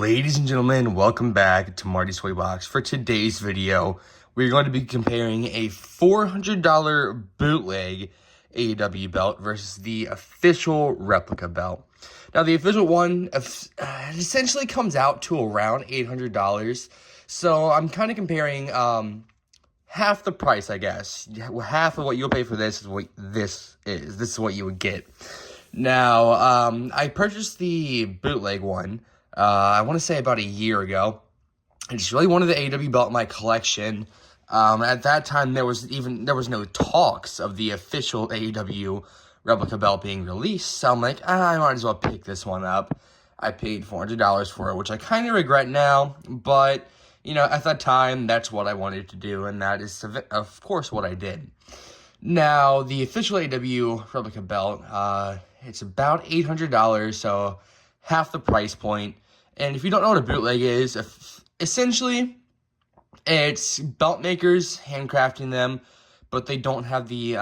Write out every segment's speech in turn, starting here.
Ladies and gentlemen, welcome back to Marty's Toybox. For today's video, we're going to be comparing a $400 bootleg AEW belt versus the official replica belt. Now, the official one essentially comes out to around $800, so I'm kind of comparing half the price, I guess. Half of what you'll pay for this is what this is. This is what you would get. Now, I purchased the bootleg one, I want to say about a year ago. I just really wanted the AEW belt in my collection. At that time, there was no talks of the official AEW replica belt being released. So I'm like, I might as well pick this one up. I paid $400 for it, which I kind of regret now. But, you know, at that time, that's what I wanted to do. And that is, of course, what I did. Now, the official AEW replica belt, it's about $800, so half the price point. And if you don't know what a bootleg is, essentially, it's belt makers handcrafting them, but they don't have the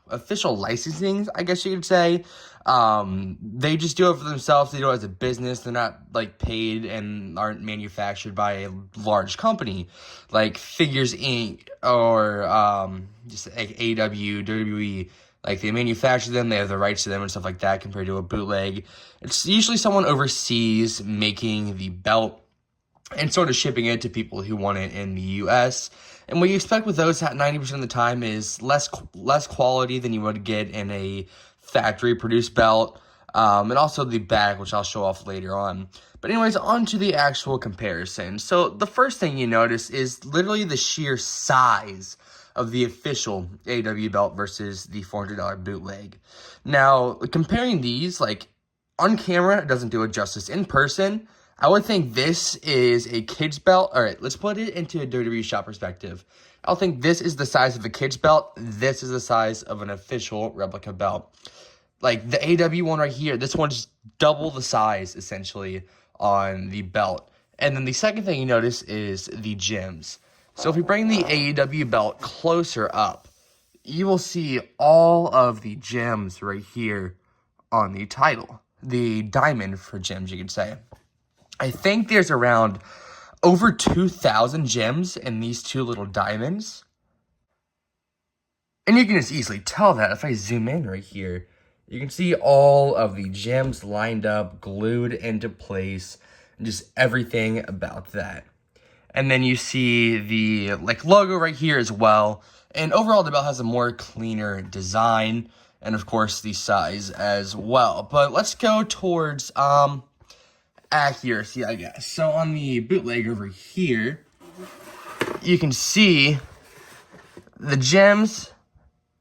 official licensing, I guess you could say. They just do it for themselves. They do it as a business. They're not like paid and aren't manufactured by a large company like Figures Inc. or just like AEW, WWE. Like, they manufacture them, they have the rights to them and stuff like that compared to a bootleg. It's usually someone overseas making the belt and sort of shipping it to people who want it in the U.S. And what you expect with those 90% of the time is less quality than you would get in a factory-produced belt. And also the back, which I'll show off later on. But anyways, on to the actual comparison. So the first thing you notice is literally the sheer size of the official AEW belt versus the $400 bootleg. Now, comparing these, like, on camera, it doesn't do it justice. In person, I would think this is a kid's belt. All right, let's put it into a WWE shop perspective. I'll think this is the size of a kid's belt. This is the size of an official replica belt. Like, the AEW one right here, this one's double the size, essentially, on the belt. And then the second thing you notice is the gems. So if we bring the AEW belt closer up, you will see all of the gems right here on the title. The diamond for gems, you could say. I think there's around over 2,000 gems in these two little diamonds. And you can just easily tell that if I zoom in right here. You can see all of the gems lined up, glued into place, and just everything about that. And then you see the logo right here as well. And overall, the belt has a more cleaner design. And of course, the size as well. But let's go towards accuracy, I guess. So on the bootleg over here, you can see the gems,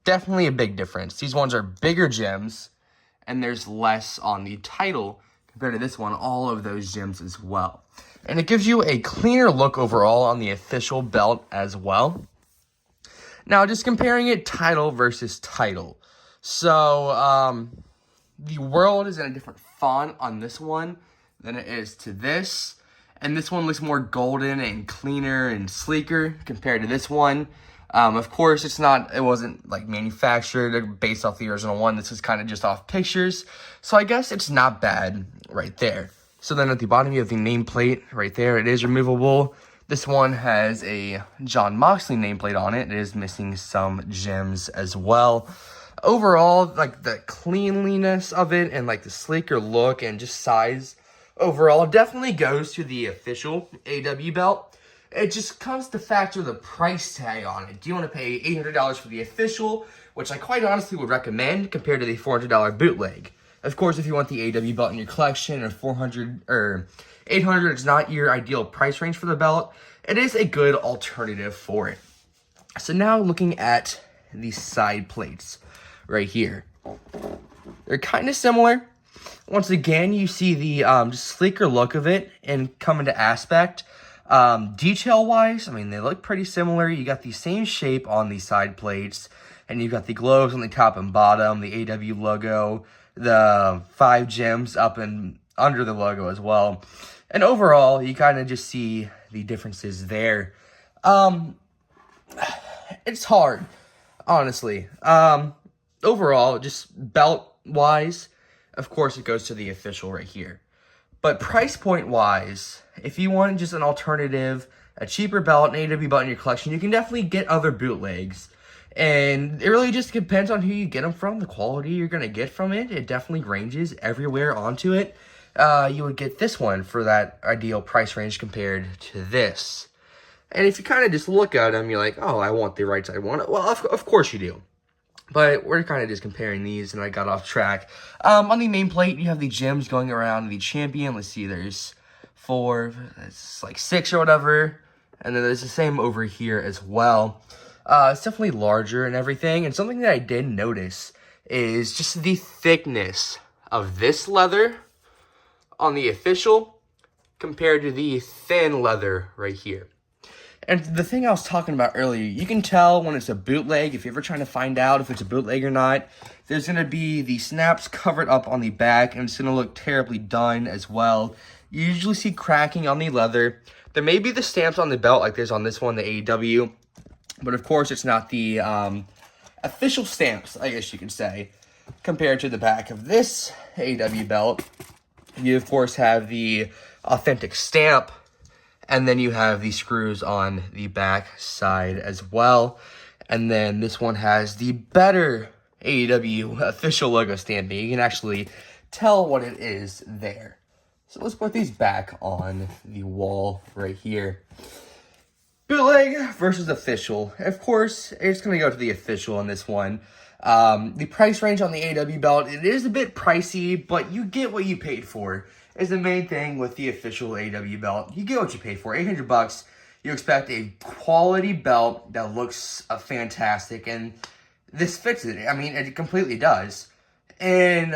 definitely a big difference. These ones are bigger gems. And there's less on the title compared to this one. All of those gems as well. And it gives you a cleaner look overall on the official belt as well. Now, just comparing it title versus title. So, the world is in a different font on this one than it is to this. And this one looks more golden and cleaner and sleeker compared to this one. Of course, it wasn't like manufactured based off the original one. This is kind of just off pictures. So I guess it's not bad right there. So then at the bottom, you have the nameplate right there. It is removable. This one has a Jon Moxley nameplate on it. It is missing some gems as well. Overall, like, the cleanliness of it and like the sleeker look and just size overall definitely goes to the official AEW belt. It just comes to factor the price tag on it. Do you want to pay $800 for the official, which I quite honestly would recommend, compared to the $400 bootleg? Of course, if you want the AEW belt in your collection, or $400 or $800 is not your ideal price range for the belt, it is a good alternative for it. So now looking at the side plates right here. They're kind of similar. Once again, you see the just sleeker look of it and come into aspect. Detail-wise, I mean, they look pretty similar. You got the same shape on the side plates, and you've got the glows on the top and bottom, the AEW logo, the 5 gems up and under the logo as well. And overall, you kind of just see the differences there. It's hard, honestly. Overall, just belt-wise, of course, it goes to the official right here. But price point wise, if you want just an alternative, a cheaper belt, an AEW belt in your collection, you can definitely get other bootlegs. And it really just depends on who you get them from, the quality you're going to get from it. It definitely ranges everywhere onto it. You would get this one for that ideal price range compared to this. And if you kind of just look at them, you're like, oh, I want the right side. I want it. Well, of course you do. But we're kind of just comparing these, and I got off track. On the main plate, you have the gems going around the champion. Let's see, there's 4, it's like 6 or whatever. And then there's the same over here as well. It's definitely larger and everything. And something that I did notice is just the thickness of this leather on the official compared to the thin leather right here. And the thing I was talking about earlier, you can tell when it's a bootleg, if you're ever trying to find out if it's a bootleg or not, there's going to be the snaps covered up on the back, and it's going to look terribly done as well. You usually see cracking on the leather. There may be the stamps on the belt like there's on this one, the AEW, but of course it's not the official stamps, I guess you could say, compared to the back of this AEW belt. You, of course, have the authentic stamp, and then you have the screws on the back side as well. And then this one has the better AEW official logo stamping. You can actually tell what it is there. So let's put these back on the wall right here. Bootleg versus official. Of course, it's going to go to the official on this one. The price range on the AEW belt, it is a bit pricey, but you get what you paid for. Is the main thing with the official AEW belt. You get what you paid for. $800. You expect a quality belt that looks fantastic, and this fits it. I mean, it completely does. And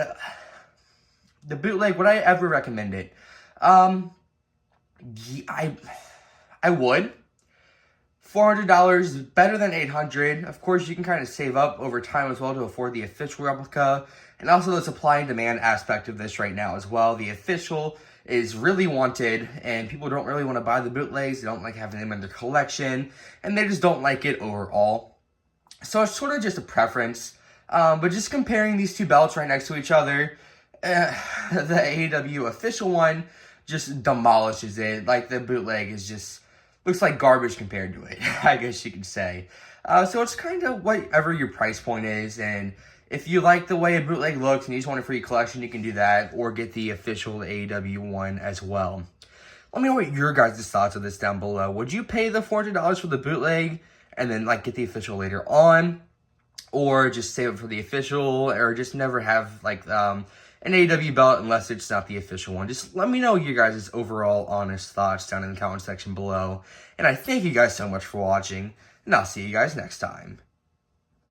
the bootleg, would I ever recommend it? I would. $400 is better than $800. Of course, you can kind of save up over time as well to afford the official replica. And also the supply and demand aspect of this right now as well. The official is really wanted, and people don't really want to buy the bootlegs. They don't like having them in their collection, and they just don't like it overall. So it's sort of just a preference. But just comparing these two belts right next to each other, the AEW official one just demolishes it. Like, the bootleg is just looks like garbage compared to it, I guess you could say. So it's kind of whatever your price point is, and if you like the way a bootleg looks and you just want it for your collection, you can do that, or get the official AEW one as well. Let me know what your guys' thoughts of this down below. Would you pay the $400 for the bootleg and then get the official later on, or just save it for the official, or just never have an AEW belt unless it's not the official one? Just let me know your guys' overall honest thoughts down in the comment section below. And I thank you guys so much for watching, and I'll see you guys next time.